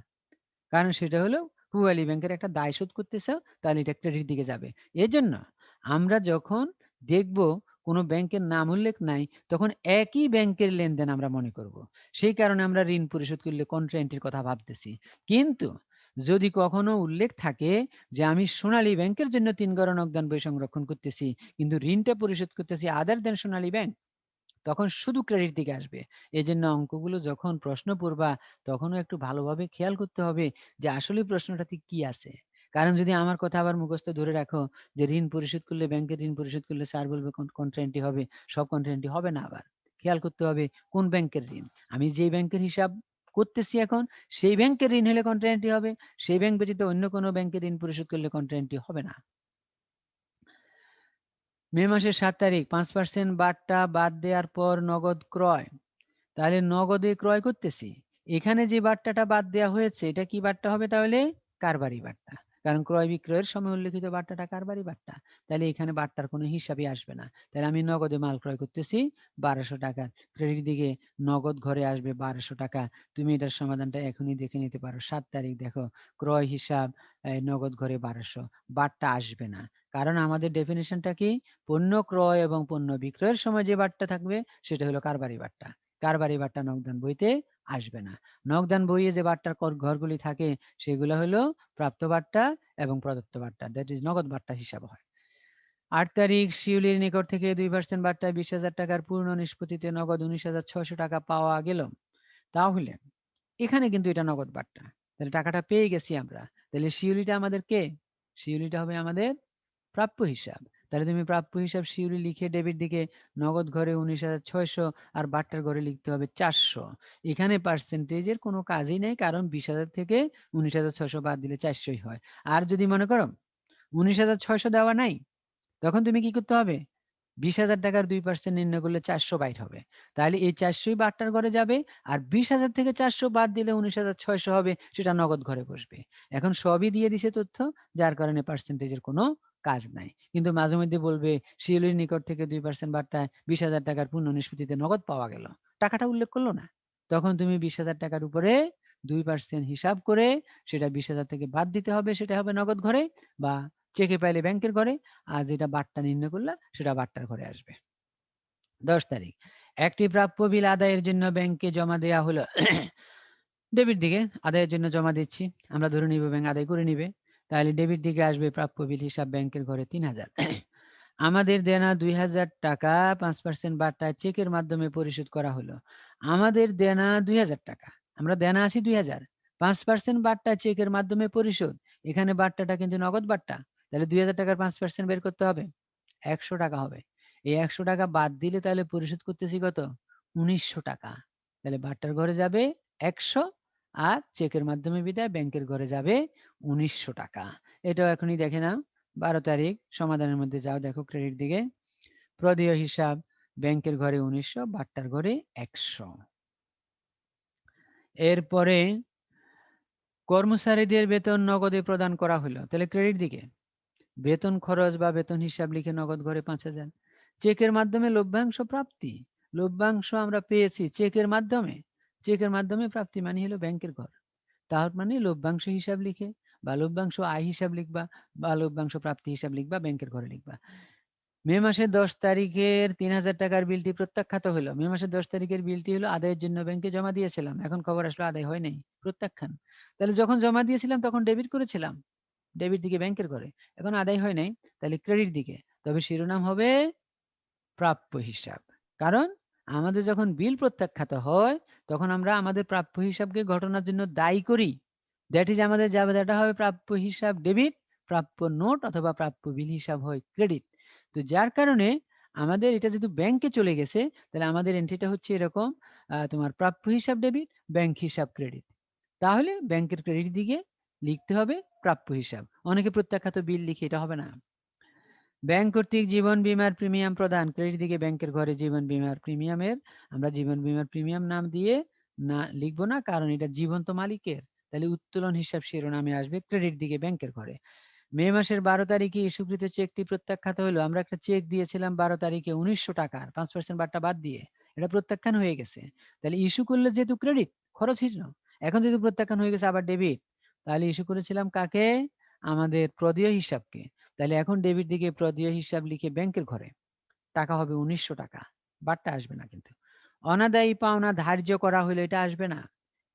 কারণ সেটা হলো পূবালী ব্যাংকের একটা দায় শোধ করতেছো, তাহলে এটা ক্রেডিট দিকে যাবে। এজন্য আমরা যখন দেখব কোনো ব্যাংকের নাম উল্লেখ নাই, তখন একই ব্যাংকের লেনদেন আমরা মনে করব। সেই কারণে আমরা ঋণ পরিশোধ করলে কন্ট্রা এন্ট্রির কথা ভাবতেছি। কিন্তু যদি কখনো উল্লেখ থাকে যে আমি সোনালী ব্যাংকের জন্য 3 গড়া নগদান বই সংরক্ষণ করতেছি, কিন্তু ঋণটা পরিশোধ করতেছি আদার দেন সোনালী ব্যাংক, তখন শুধু ক্রেডিট দিকে আসবে। এজন্য অঙ্কগুলো যখন প্রশ্ন পড়বা তখনও একটু ভালোভাবে খেয়াল করতে হবে যে আসলে প্রশ্নটাতে কি আছে। কারণ যদি আমার কথা আবার মুখস্থ ধরে রাখো যে ঋণ পরিশোধ করলে, ব্যাংকের ঋণ পরিশোধ করলে স্যার বলবে কন্ট্রা এন্ট্রি হবে, সব কন্ট্রা এন্ট্রি হবে না। আবার খেয়াল করতে হবে কোন ব্যাংকের ঋণ, আমি যে ব্যাংকের হিসাব করতেছি এখন সেই ব্যাংকের ঋণ হলে কন্ট্রা এন্ট্রি হবে, সেই ব্যাংক ব্যতীত অন্য কোনো ব্যাংকের ঋণ পরিশোধ করলে কন্ট্রা এন্ট্রি হবে না। মে মাসের 7 তারিখ 5% বাট্টা বাদ দেওয়ার পর নগদ ক্রয়, তাহলে নগদে ক্রয় করতেছি, এখানে যে বাট্টাটা বাদ দেওয়া হয়েছে এটা কি বাট্টা হবে, তাহলে কারবারি বাট্টা। কারণ ক্রয় বিক্রয়ের সময় উল্লেখিত বাট্টাটা কারবারি বাট্টা, তাহলে এখানে বাট্টার কোনো হিসাবই আসবে না। তাহলে আমি নগদে মাল ক্রয় করতেছি 1200 টাকা, ক্রেডিট দিকে নগদ ঘরে আসবে 1200 টাকা। তুমি এটার সমাধানটা এখনই দেখে নিতে পারো। 7 তারিখ দেখো, ক্রয় হিসাব নগদ ঘরে 1200, বাট্টা আসবে না। কারণ আমাদের ডেফিনেশনটা কি, পণ্য ক্রয় এবং পণ্য বিক্রয়ের সময় যে বাট্টা থাকবে সেটা হলো কারবারি বাট্টা। কারবারি বাট্টা নগদান বইতে আসবে না। নগদান বইয়ে যে বাট্টার ঘরগুলি থাকে সেগুলো হলো প্রাপ্ত বাট্টা এবং প্রদত্ত বাট্টা, দ্যাট ইজ নগদ বাট্টা হিসাব হয়। 8 তারিখ শিউলির নিকট থেকে 2% বাট্টায় 20,000 টাকার পূর্ণ নিষ্পত্তিতে নগদ 19,600 টাকা পাওয়া গেল। তাহলে এখানে কিন্তু এটা নগদ বাট্টা, তাহলে টাকাটা পেয়ে গেছি আমরা। তাহলে শিউলিটা আমাদের কে, শিউলিটা হবে আমাদের প্রাপ্য হিসাব। তাহলে তুমি প্রাপ্য হিসাব শিউলি লিখে ডেবিট দিকে নগদ ঘরে 19,600 আর বাট্টার ঘরে লিখতে হবে 400। এখানে পার্সেন্টেজের কোনো কাজই নেই, কারণ 20,000 থেকে 19,600 বাদ দিলে 400ই হয়। আর যদি মনে করো 19,600 দেওয়া নাই, তখন তুমি কি করতে হবে, 20,000 টাকার 2% নির্ণয় করলে 400 বাইর হবে। তাহলে এই 400ই বাট্টার ঘরে যাবে, আর 20,000 থেকে 400 বাদ দিলে 19,600 হবে, সেটা নগদ ঘরে বসবে। এখন সবই দিয়ে দিছে তথ্য, যার কারণে পার্সেন্টেজের কোনো কাজ নাই। কিন্তু মাঝে মধ্যে বলবে শিউলির নিকট থেকে 2% বাট্টায় 20,000 টাকার পূর্ণ নিষ্পত্তিতে নগদ পাওয়া গেল, টাকাটা উল্লেখ করলো না। তখন তুমি 20,000 টাকার উপরে 2% হিসাব করে সেটা 20,000 থেকে বাদ দিতে হবে, সেটা হবে নগদ ঘরে, বা চেকে পাইলে ব্যাংকের ঘরে। আর যেটা বাট্টা নির্ণয় করলা সেটা বাট্টার ঘরে আসবে। 10 তারিখ একটি প্রাপ্য বিল আদায়ের জন্য ব্যাংকে জমা দেওয়া হলো। ডেবিট দিকে আদায়ের জন্য জমা দিচ্ছি, আমরা ধরে নিব ব্যাংক আদায় করে নিবে। তাহলে ডেবিট দিকে আসবে প্রাপ্য বিল হিসাব ব্যাংকের ঘরে 3,000। আমাদের দেনা 2,000 টাকা 5% বাট্টায় চেকের মাধ্যমে পরিশোধ করা হলো। আমাদের দেনা 2,000 টাকা, আমরা দেনা আছি 2,000, 5% বাট্টা চেকের মাধ্যমে পরিশোধ, এখানে বাট্টাটা কিন্তু নগদ বাট্টা। তাহলে 2,000 টাকার 5% বের করতে হবে, 100 টাকা হবে। এই 100 টাকা বাদ দিলে তাহলে পরিশোধ করতেছি কত, 1900 টাকা। তাহলে বাট্টার ঘরে যাবে 100, আর চেকের মাধ্যমে বিদায় ব্যাংকের ঘরে যাবে 1900 টাকা। এটাও এখনই দেখে নাও। 12 তারিখ সমাধানের মধ্যে যাও, দেখো ক্রেডিট দিকে প্রদেয় হিসাব ব্যাংকের ঘরে 1900, বাট্টার ঘরে 100। এরপরে কর্মচারীদের বেতন নগদে প্রদান করা হলো, তাহলে ক্রেডিট দিকে বেতন খরচ বা বেতন হিসাব লিখে নগদ ঘরে 5,000। চেকের মাধ্যমে লভ্যাংশ প্রাপ্তি, লভ্যাংশ আমরা পেয়েছি চেকের মাধ্যমে, চেকের মাধ্যমে প্রাপ্তি মানে হলো ব্যাংকের ঘর, তার মানে লভ্যাংশ হিসাব লিখে বা লভ্যাংশ আয় হিসাব লিখবা বা লভ্যাংশ প্রাপ্তি হিসাব লিখবা, ব্যাংকের ঘরে লিখবা। মে মাসের 10 তারিখের 3,000 টাকার বিলটি প্রত্যাখ্যাত হলো। মে মাসের 10 তারিখের বিলটি হলো আদায়ের জন্য ব্যাংকে জমা দিয়েছিলাম, এখন খবর আসলো আদায় হয় নাই, প্রত্যাখ্যান। তাহলে যখন জমা দিয়েছিলাম তখন ডেবিট করেছিলাম, ডেবিট দিকে ব্যাংকের ঘরে, এখন আদায় হয় নাই, তাহলে ক্রেডিট দিকে। তবে শিরোনাম হবে প্রাপ্য হিসাব। কারণ আমাদের যখন বিল প্রত্যাখ্যাত হয় তখন আমরা আমাদের প্রাপ্য হিসাবকে ঘটনার জন্য দায়ী করি, দ্যাট ইজ আমাদের যাবে, যেটা হবে প্রাপ্য হিসাব ডেবিট, প্রাপ্য নোট অথবা প্রাপ্য বিল হিসাব হয় ক্রেডিট। তো যার কারণে আমাদের এটা যেহেতু ব্যাংকে চলে গেছে, তাহলে আমাদের এন্ট্রিটা হচ্ছে এরকম, তোমার প্রাপ্য হিসাব ডেবিট, ব্যাংক হিসাব ক্রেডিট। তাহলে ব্যাংকের ক্রেডিট দিকে লিখতে হবে প্রাপ্য হিসাব। অনেকে প্রত্যাখ্যাত বিল লিখে, এটা হবে না। ব্যাংক কর্তৃক জীবন বীমার প্রিমিয়াম প্রদান, ক্রেডিট দিকে ব্যাংকের ঘরে জীবন বীমার প্রিমিয়ামের আমরা জীবন বীমার প্রিমিয়াম নাম দিয়ে না লিখবো না, কারণ এটা জীবন্ত মালিকের। তাহলে উত্তোলন হিসাব শিরোনামে আসবে ক্রেডিট দিকে ব্যাংকের ঘরে। মে মাসের 12 তারিখে ইস্যুকৃত চেকটি প্রত্যাখ্যাত হলো। আমরা একটা চেক দিয়েছিলাম 12 তারিখে 1900 টাকার, 5% বাট্টা বাদ দিয়ে, এটা প্রত্যাখ্যান হয়ে গেছে। তাহলে ইস্যু করলে যেহেতু ক্রেডিট খরচ ছিল, এখন যেহেতু প্রত্যাখ্যান হয়ে গেছে আবার ডেবিট, তাহলে ইস্যু করেছিলাম কাকে? আমাদের প্রদেয় হিসাবকে। তাহলে এখন ডেবিট দিকে প্রদেয় হিসাব লিখে ব্যাংকের ঘরে টাকা হবে 1900 টাকা, বাট্টা আসবে না। কিন্তু অনাদায়ী পাওনা ধার্য করা হলে এটা আসবে না,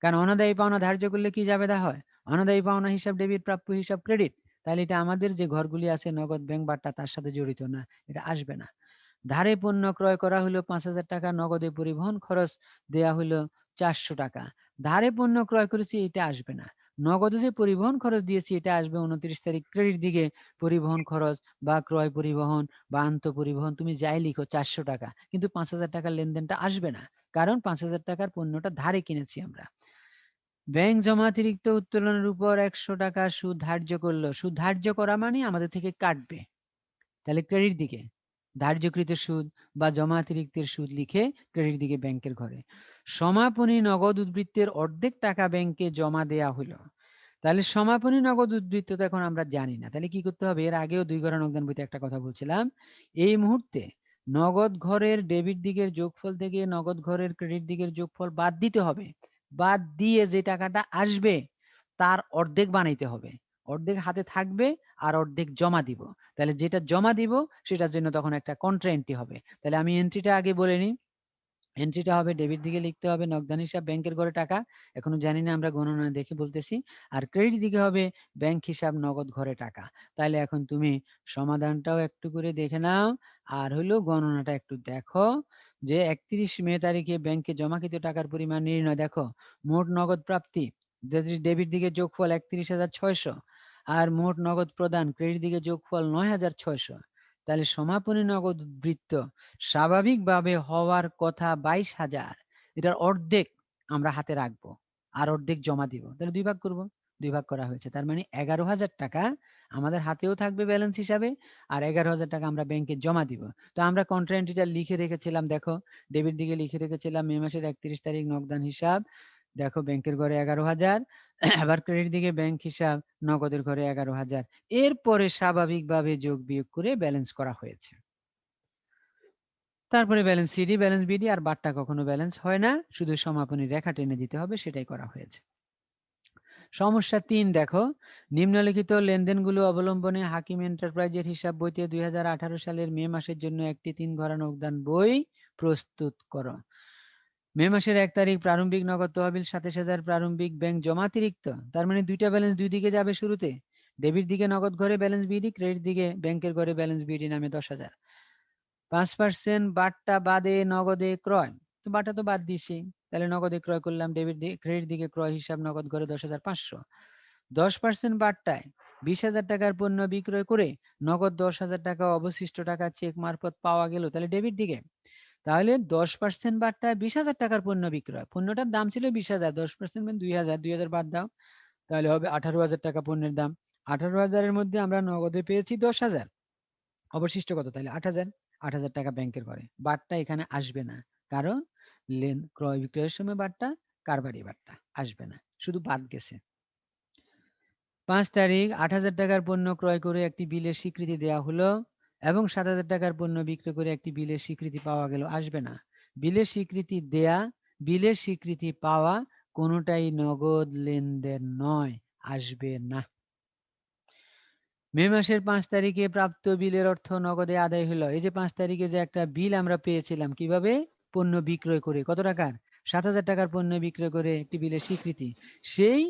কারণ অনাদায়ী পাওনা ধার্য করলে কি জাবেদা হয়? অনাদায়ী পাওনা হিসাব ডেবিট, প্রাপ্য হিসাব ক্রেডিট। তাহলে এটা আমাদের যে ঘরগুলি আছে নগদ ব্যাংক বাট্টা তার সাথে জড়িত না, এটা আসবে না। ধারে পণ্য ক্রয় করা হলো 5000 টাকা, নগদে পরিবহন খরচ দেয়া হলো 400 টাকা। ধারে পণ্য ক্রয় করেছি, এটা আসবে না। নগদে যে পরিবহন খরচ দিয়েছি এটা আসবে 29 তারিখ ক্রেডিট দিকে পরিবহন খরচ বা ক্রয় পরিবহন বা আন্ত পরিবহন তুমি যাই লিখো 400 টাকা, কিন্তু 5000 টাকার লেনদেনটা আসবে না, কারণ 5000 টাকার পণ্যটা ধারে কিনেছি আমরা। ব্যাংক জমাতিরিক্ত উত্তোলনের উপর 100 টাকা সুদ ধার্য করলো। সুদ ধার্য করা মানে আমাদের থেকে কাটবে, তাহলে ক্রেডিট দিকে ধার্যকৃত সুদ বা জমাতিরিক্তের সুদ লিখে ক্রেডিট দিকে ব্যাংকের ঘরে। সমাপনী নগদ উদ্বৃত্তের অর্ধেক টাকা ব্যাংকে জমা দেয়া হলো। তাহলে সমাপনী নগদ উদ্বৃত্ত তো এখন আমরা জানি না, তাহলে কি করতে হবে? এর আগেও 2 ঘর নগদান বইতে একটা কথা বলছিলাম। এই মুহূর্তে নগদ ঘরের ডেবিট দিকের যোগফল থেকে নগদ ঘরের ক্রেডিট দিকের যোগফল বাদ দিতে হবে। বাদ দিয়ে যে টাকাটা আসবে তার অর্ধেক বানাইতে হবে। অর্ধেক হাতে থাকবে আর অর্ধেক জমা দিব। তাহলে যেটা জমা দিব সেটার জন্য তখন একটা কন্ট্রা এন্ট্রি হবে। তাহলে আমি এন্ট্রিটা আগে বলে নিই। এন্ট্রিটা হবে ডেবিট দিকে লিখতে হবে নগদান হিসাব ব্যাংকের ঘরে টাকা, এখনো জানি না, আমরা গণনা দেখে বলতেছি। আর ক্রেডিট দিকে হবে ব্যাংক হিসাব নগদ ঘরে টাকা। তাহলে এখন তুমি সমাধানটাও একটু করে দেখে নাও, আর হলো গণনাটা একটু দেখো যে 31 মে তারিখে ব্যাংকে জমাকৃত টাকার পরিমাণ নির্ণয়। দেখো মোট নগদ প্রাপ্তি ডেবিট দিকে যোগফল 31,600 আর মোট নগদ প্রদান ক্রেডিট দিকে যোগফল 9,600। তাহলে সমাপনী নগদ বৃত্ত স্বাভাবিকভাবে হওয়ার কথা 22,000, এটার অর্ধেক আমরা হাতে রাখবো আর অর্ধেক জমা দিব। তাহলে 2 ভাগ করব, 2 ভাগ করা হয়েছে, তার মানে 11,000 টাকা আমাদের হাতেও থাকবে ব্যালেন্স হিসাবে, আর 11,000 টাকা আমরা ব্যাংকে জমা দিব। তো আমরা কন্ট্রা এন্ট্রিটা লিখে রেখেছিলাম, দেখো ডেবিট দিকে লিখে রেখেছিলাম মে মাসের 31 তারিখ নগদান হিসাব, দেখো ব্যাংকের ঘরে 11,000, আবার ক্রেডিট দিকে ব্যাংক হিসাব নগদের ঘরে 11,000, এরপরে স্বাভাবিকভাবে যোগ বিয়োগ করে ব্যালেন্স করা হয়েছে। তারপরে ব্যালেন্স সিডি, ব্যালেন্স বিডি, আর বাট্টা কখনো ব্যালেন্স হয় না, শুধু সমাপনী রেখা টেনে দিতে হবে, সেটাই করা হয়েছে। সমস্যা 3 দেখো, নিম্নলিখিত লেনদেনগুলো অবলম্বনে হাকিম এন্টারপ্রাইজের হিসাব বইতে 2018 সালের মে মাসের জন্য একটি 3 ঘরা নগদান বই প্রস্তুত করো। মে মাসের 1 তারিখ প্রারম্ভিক নগদ তহবিল 27,000, প্রারম্ভিক ব্যাংক জমাতিরিক্ত, তার মানে দুইটা ব্যালেন্স দুই দিকে যাবে শুরুতে, ডেবিট দিকে নগদ ঘরে ব্যালেন্স বিডি, ক্রেডিট দিকে ব্যাংকের ঘরে ব্যালেন্স বিডি নামে 10,000। 5% বাট্টা বাদে নগদে ক্রয়, তো বাট্টা তো বাদ দিছি, তাহলে নগদে ক্রয় করলাম, ডেবিট দিয়ে ক্রেডিট দিকে ক্রয় হিসাব নগদ ঘরে 10,500। 10% বাট্টায় 20,000 টাকার পণ্য বিক্রয় করে নগদ 10,000 টাকা অবশিষ্ট টাকা চেক মারফত পাওয়া গেল, তাহলে ডেবিট দিকে। তাহলে 10% বাট্টায় 20,000 টাকার পণ্য বিক্রয়, পণ্যটার দাম ছিল 20,000, 10% মানে 2,000, 2,000 বাদ দাও, তাহলে হবে 18,000 টাকা পণ্যের দাম। 18,000 এর মধ্যে আমরা নগদে পেয়েছি 10,000, অবশিষ্ট কত? তাহলে 8,000, 8,000 টাকা ব্যাংকের ঘরে। বাট্টা এখানে আসবে না, কারণ ক্রয় বিক্রয়ের সময় বাট্টা কারবারি বাট্টা আসবে না, শুধু বাদ গেছে। 5 তারিখ 8,000 টাকার পণ্য ক্রয় করে একটি বিলের স্বীকৃতি দেওয়া হলো এবং 7,000 টাকার পণ্য বিক্রয় করে একটি বিলের স্বীকৃতি পাওয়া গেল, আসবে না। বিলের স্বীকৃতি দেয়া, বিলের স্বীকৃতি পাওয়া কোনোটাই নগদ লেনদেন নয়, আসবে না। মে মাসের 5 তারিখে প্রাপ্ত বিলের অর্থ নগদে আদায় হলো। এই যে 5 তারিখে যে একটা বিল আমরা পেয়েছিলাম, কিভাবে? পণ্য বিক্রয় করে, কত টাকার? 7,000 টাকার পণ্য বিক্রয় করে একটি বিলের স্বীকৃতি, সেই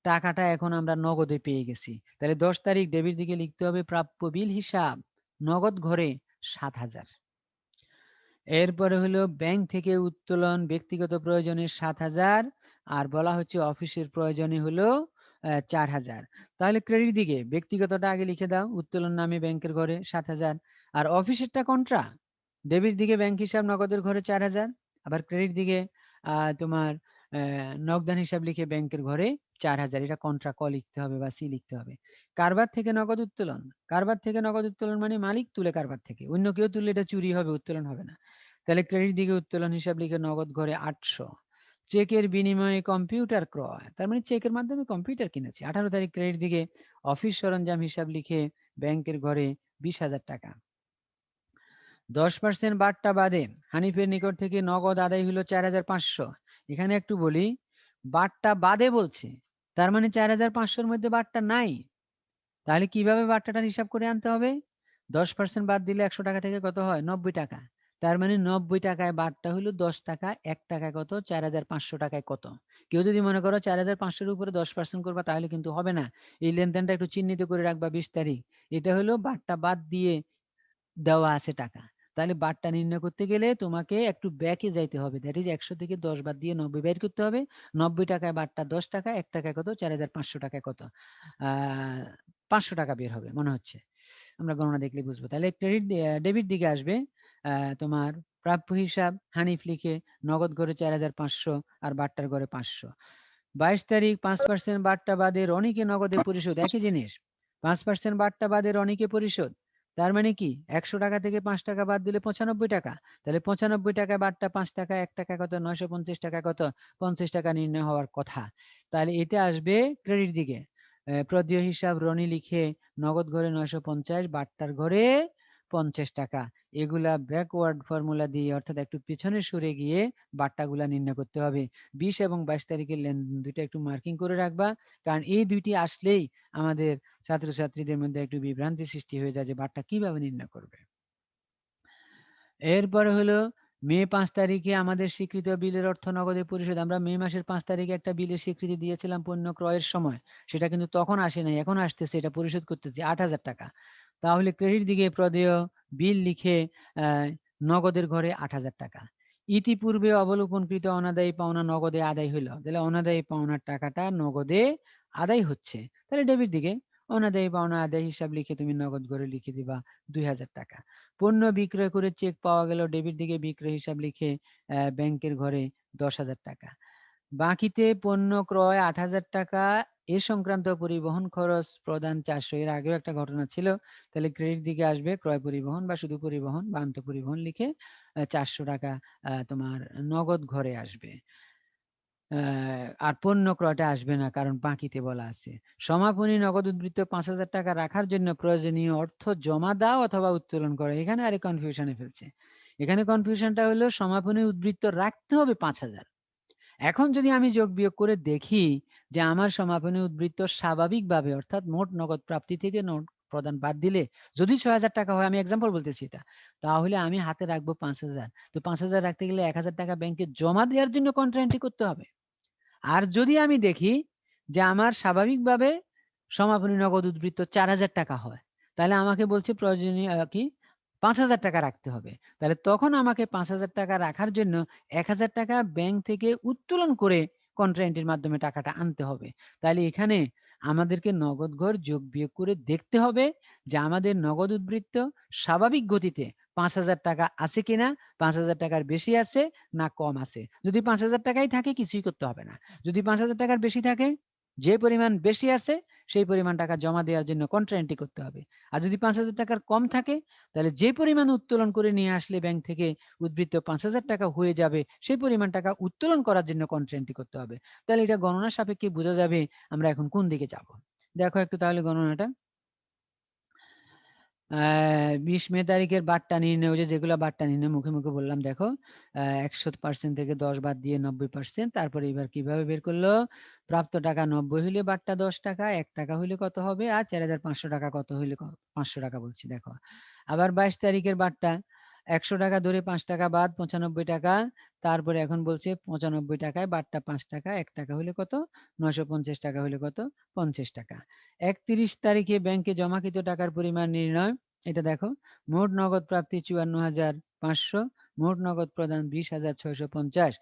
টাকাটা এখন আমরা নগদে পেয়ে গেছি। তাহলে 10 তারিখ ডেবিট দিকে লিখতে হবে প্রাপ্য বিল হিসাব নগদ ঘরে 7,000। এরপরে হলো ব্যাংক থেকে উত্তোলন ব্যক্তিগত প্রয়োজনে 7,000, আর বলা হচ্ছে অফিসের প্রয়োজনে হলো 4,000। তাহলে ক্রেডিট দিকে ব্যক্তিগতটা আগে লিখে দাও, উত্তোলন নামে ব্যাংকের ঘরে 7,000, আর অফিসেরটা কন্ট্রা, ডেবিট দিকে ব্যাংক হিসাব নগদের ঘরে 4,000, আবার ক্রেডিট দিকে তোমার নগদান হিসাব লিখে ব্যাংকের ঘরে 4000, এটা কন্ট্রা ক লিখতে হবে বা সি লিখতে হবে। কারবার থেকে নগদ উত্তোলন, কারবার থেকে নগদ উত্তোলন মানে মালিক তুলে কারবার থেকে, অন্য কেউ তুললে এটা চুরি হবে, উত্তোলন হবে না। তাহলে ক্রেডিট দিকে উত্তোলন হিসাব লিখে নগদ ঘরে 800। চেকের বিনিময়ে কম্পিউটার ক্রয়, তার মানে চেকের মাধ্যমে কম্পিউটার কিনেছে। 18 তারিখ ক্রেডিট দিকে অফিস সরঞ্জাম হিসাব লিখে ব্যাংকের ঘরে 20,000 টাকা। 10% বাট্টা বাদে হানিফের নিকট থেকে নগদ আদায় হলো 4,500। এখানে একটু বলি, বাট্টা বাদে বলছে, তার মানে 4,500-র মধ্যে বাট্টা নাই। তাহলে কিভাবে বাট্টাটার হিসাব করে আনতে হবে? 10% বাদ দিলে 100 টাকা থেকে কত হয়? 90 টাকা। তার মানে 90 টাকায় বাট্টা হলো 10 টাকা, 1 টাকায় কত? 4,500 টাকায় কত? কেউ যদি মনে করো 4,500-র উপরে 10% করবা, তাহলে কিন্তু হবে না। এই লেনদেনটা একটু চিহ্নিত করে রাখবা, 20 তারিখ। এটা হলো বাট্টা বাদ দিয়ে দেওয়া আছে টাকা। তাহলে বাট্টা নির্ণয় করতে গেলে তোমাকে একটু ব্যাকে যাইতে হবে, দ্যাট ইজ 100 থেকে 10 বাদ দিয়ে 90 বের করতে হবে। 90 টাকায় বাট্টা 10 টাকা, 1 টাকায় কত? 4,500 টাকায় কত? 500 টাকা বের হবে মনে হচ্ছে, আমরা গণনা দেখলে বুঝবো। তাহলে ক্রেডিট ডেবিট দিকে আসবে তোমার প্রাপ্য হিসাব হানিফ লিখে নগদ ঘরে 4,500 আর বাট্টার ঘরে 500। 22 তারিখ 5% বাট্টা বাদে রনিকে নগদে পরিশোধ, একই জিনিস। 5% বাট্টা বাদে রনিকে পরিশোধ, তার মানে কি 100 টাকা থেকে 5 টাকা বাদ দিলে 95 টাকা। তাহলে 95 টাকায় বাট্টা 5 টাকা, 1 টাকা কত? 950 টাকা কত? 50 টাকা নির্ণয় হওয়ার কথা। তাহলে এটা আসবে ক্রেডিট দিকে। প্রদেয় হিসাব রনি লিখে নগদ ঘরে 950, বাট্টার ঘরে 50 টাকা। এগুলা ব্যাকওয়ার্ড ফর্মুলা দিয়ে, অর্থাৎ একটু পিছনে সরে গিয়ে বাট্টাগুলা নির্ণয় করতে হবে। 20 এবং 22 তারিখের লেনদেন দুইটা একটু মার্কিং করে রাখবা, কারণ এই দুইটি আসলেই আমাদের ছাত্রছাত্রীদের মধ্যে একটু বিভ্রান্তি সৃষ্টি হয়ে যায় যে বাট্টা কিভাবে নির্ণয় করবে। এরপরে হলো মে 5 তারিখে আমাদের স্বীকৃত বিলের অর্থ নগদে পরিশোধ। আমরা মে মাসের 5 তারিখে একটা বিলের স্বীকৃতি দিয়েছিলাম পণ্য ক্রয়ের সময়, সেটা কিন্তু তখন আসে নাই, এখন আসতেছে, এটা পরিশোধ করতেছি 8,000 টাকা। তাহলে ক্রেডিট দিকে প্রদেয় বিল লিখে নগদের ঘরে 8,000 টাকা। ইতিপূর্বে অবলোকনকৃত অনাদায়ী পাওনা নগদে আদায় হইল, তাহলে অনাদায়ী পাওনার টাকাটা নগদে আদায় হচ্ছে। তাহলে ডেবিট দিকে অনাদায়ী পাওনা আদায় হিসাব লিখে তুমি নগদ ঘরে লিখে দিবা 2,000 টাকা। পণ্য বিক্রয় করে চেক পাওয়া গেল, ডেবিট দিকে বিক্রয় হিসাব লিখে ব্যাংকের ঘরে 10,000 টাকা। বাকিতে পণ্য ক্রয় 8,000 টাকা, এ সংক্রান্ত পরিবহন খরচ প্রদান 400। এর আগেও একটা ঘটনা ছিল। তাহলে ক্রেডিট দিকে আসবে ক্রয় পরিবহন বা শুধু পরিবহন বা আন্ত পরিবহন লিখে 400 টাকা তোমার নগদ ঘরে আসবে। আর পণ্য ক্রয়টা আসবে না, কারণ বাকিতে বলা আছে। সমাপনী নগদ উদ্বৃত্ত 5,000 টাকা রাখার জন্য প্রয়োজনীয় অর্থ জমা দাও অথবা উত্তোলন করো। এখানে আরে কনফিউশনে ফেলছে। এখানে কনফিউশনটা হলো সমাপনী উদ্বৃত্ত রাখতে হবে 5,000। এখন যদি আমি যোগ বিয়োগ করে দেখি যে আমার সমাপনী উদ্বৃত্ত স্বাভাবিকভাবে, অর্থাৎ মোট নগদ প্রাপ্তি থেকে নোট প্রদান বাদ দিলে যদি 6,000 টাকা হয়, আমি এক্সাম্পল বলতেছি এটা, তাহলে আমি হাতে রাখবো 5,000। তো 5,000 রাখতে গেলে 1,000 টাকা ব্যাংকে জমা দেওয়ার জন্য কন্ট্রা এন্ট্রি করতে হবে। আর যদি আমি দেখি যে আমার স্বাভাবিকভাবে সমাপনী নগদ উদ্বৃত্ত 4,000 টাকা হয়, তাহলে আমাকে বলছে প্রয়োজনীয় কি 5,000 টাকা রাখতে হবে। তাহলে তখন আমাকে 5,000 টাকা রাখার জন্য 1,000 টাকা ব্যাংক থেকে উত্তোলন করে কন্ট্রা এন্ট্রির মাধ্যমে টাকাটা আনতে হবে। তাহলে এখানে আমাদেরকে নগদ ঘর যোগ বিয়োগ করে দেখতে হবে যে আমাদের নগদ উদ্বৃত্ত স্বাভাবিক গতিতে 5,000 টাকা আছে কিনা, 5,000 টাকার বেশি আছে না কম আছে। যদি 5,000 টাকাই থাকে কিছুই করতে হবে না। যদি 5,000 টাকার বেশি থাকে, যে পরিমাণ বেশি আছে সেই পরিমাণ টাকা জমা দেওয়ার জন্য কন্ট্রা এন্ট্রি করতে হবে। আর যদি 5,000 টাকার কম থাকে, তাহলে যে পরিমাণ উত্তোলন করে নিয়ে আসলে ব্যাংক থেকে উদ্বৃত্ত 5,000 টাকা হয়ে যাবে, সেই পরিমাণ টাকা উত্তোলন করার জন্য কন্ট্রা এন্ট্রি করতে হবে। তাহলে এটা গণনা সাপেক্ষে বোঝা যাবে আমরা এখন কোন দিকে যাব। দেখো একটু তাহলে গণনাটা। 20 মে তারিখের বাট্টা নির্ণয়, ওই যে যেগুলো বাট্টা নির্ণয় মুখে মুখে বললাম, দেখো 100% থেকে 10 বাদ দিয়ে 90%। তারপরে এবার কিভাবে বের করলো? প্রাপ্ত টাকা 90 হইলে বাট্টা 10 টাকা, 1 টাকা হইলে কত হবে? আর 4,500 টাকা কত হইলে 500 টাকা বলছি। দেখো আবার 22 তারিখের বাট্টা 100 টাকা ধরে 5 টাকা বাদ 95 টাকা। তারপরে এখন বলছে 95 টাকায় বাট্টা 5 টাকা, 1 টাকা হইলে কত? 950 টাকা হইলে কত? 50 টাকা। 31 তারিখে ব্যাংকে জমাকৃত টাকার পরিমাণ নির্ণয়। এটা দেখো, মোট নগদ প্রাপ্তি 54,500, মোট নগদ প্রদান 20,650।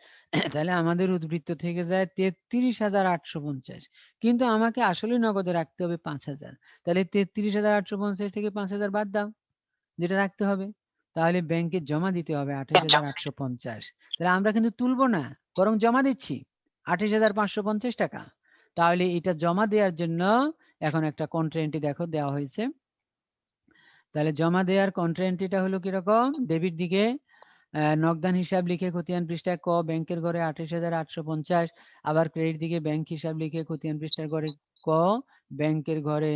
তাহলে আমাদের উদ্বৃত্ত থেকে যায় 33,850, কিন্তু আমাকে আসলে নগদে রাখতে হবে 5,000। তাহলে 33,850 থেকে 5,000 বাদ দাও, যেটা রাখতে হবে। তাহলে ব্যাংকে জমা দিতে হবে 28,850। তাহলে আমরা কিন্তু তুলবো না, বরং জমা দিচ্ছি 28,550 টাকা। তাহলে এটা জমা দেওয়ার জন্য এখন একটা কন্ট্রা দেখো দেওয়া হয়েছে। তাহলে জমা দেওয়ার কন্ট্রা হলো কিরকম, ডেবিট দিকে নগদান হিসাব লিখে খতিয়ান পৃষ্ঠায় ক ব্যাংকের ঘরে 28,850, আবার ক্রেডিট দিকে ব্যাংক হিসাব লিখে খতিয়ান পৃষ্ঠার ঘরে ক ব্যাংকের ঘরে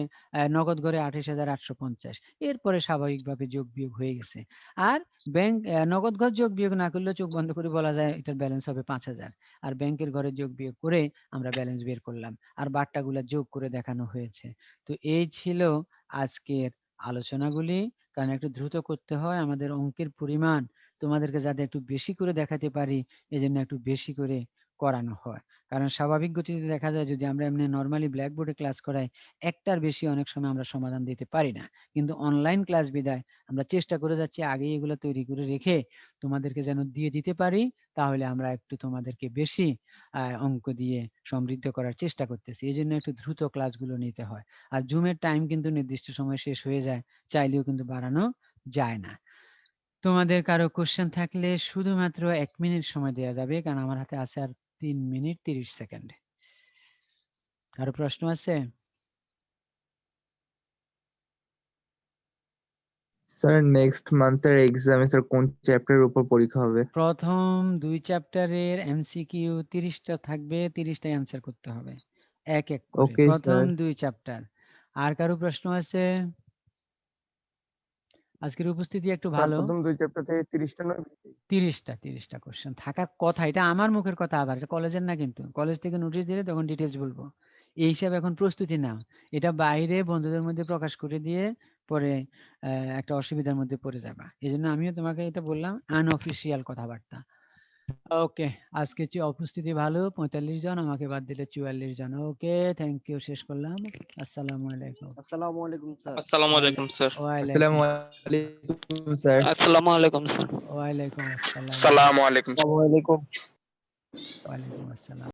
নগদ ঘরে 28,850। এরপরে স্বাভাবিকভাবে যোগ বিয়োগ হয়ে গেছে। আর ব্যাংক নগদ ঘর যোগ বিয়োগ না করলেও চোখ বন্ধ করে বলা যায় এটার ব্যালেন্স হবে 5,000। আর ব্যাংকের ঘরে যোগ বিয়োগ করে আমরা ব্যালেন্স বের করলাম, আর বাট্টাগুলা যোগ করে দেখানো হয়েছে। তো এই ছিল আজকের আলোচনাগুলি। কারণ একটু দ্রুত করতে হয়, আমাদের অঙ্কের পরিমাণ তোমাদেরকে যাতে একটু বেশি করে দেখাতে পারি এজন্য একটু বেশি করে করানো হয়। কারণ স্বাভাবিক গতিতে দেখা যায় যদি আমরা এমনি নর্মালি ব্ল্যাকবোর্ডে ক্লাস করাই একটার বেশি অনেক সময় আমরা সমাধান দিতে পারি না, কিন্তু অনলাইন ক্লাস বিধায় আমরা চেষ্টা করে যাচ্ছি আগেই এগুলো তৈরি করে রেখে তোমাদেরকে যেন দিয়ে দিতে পারি, তাহলে আমরা একটু তোমাদেরকে বেশি অঙ্ক দিয়ে সমৃদ্ধ করার চেষ্টা করতেছি। এই জন্য একটু দ্রুত ক্লাসগুলো নিতে হয়। আর জুমের টাইম কিন্তু নির্দিষ্ট সময় শেষ হয়ে যায়, চাইলেও কিন্তু বাড়ানো যায় না। তোমাদের কারো কোশ্চেন থাকলে শুধুমাত্র 1 মিনিট সময় দেওয়া যাবে, কারণ আমার হাতে আছে আর 3 মিনিট 30 সেকেন্ড। কারো প্রশ্ন আছে? স্যার নেক্সট মান্থের এক্সামে স্যার কোন চ্যাপ্টারের উপর পরীক্ষা হবে? প্রথম 2 চ্যাপ্টারের এমসিকিউ 30টা থাকবে, 30টাই অ্যান্সার করতে হবে এক এক করে। ওকে প্রথম স্যার। 2 চ্যাপ্টার। আর কারো প্রশ্ন আছে? আজকের উপস্থিতি একটু স্যার ভালো। প্রথম 2 চ্যাপ্টার থেকে 30টা নয়? 30টা কোশ্চেন থাকার কথা, এটা আমার মুখের কথা, আবার এটা কলেজের না, কিন্তু কলেজ থেকে নোটিশ দিলে তখন ডিটেলস বলবো। এই হিসাবে এখন প্রস্তুতি নাও, এটা বাইরে বন্ধুদের মধ্যে প্রকাশ করে দিয়ে পরে একটা অসুবিধার মধ্যে পড়ে যাবা। এই জন্য আমিও তোমাকে এটা বললাম, আনঅফিসিয়াল কথাবার্তা। ওকে, আজকে উপস্থিতি ভালো 45 জন, আমাকে বাদ দিলে 44 জন। ওকে, থ্যাংক ইউ, শেষ করলাম। আসসালামু আলাইকুম। আসসালামু আলাইকুম স্যার। আসসালামু আলাইকুম স্যার। আসসালামু আলাইকুম স্যার। আসসালামু আলাইকুম স্যার। ওয়ালাইকুম আসসালাম। আসসালামু আলাইকুম। আসসালামু আলাইকুম। ওয়ালাইকুম আসসালাম।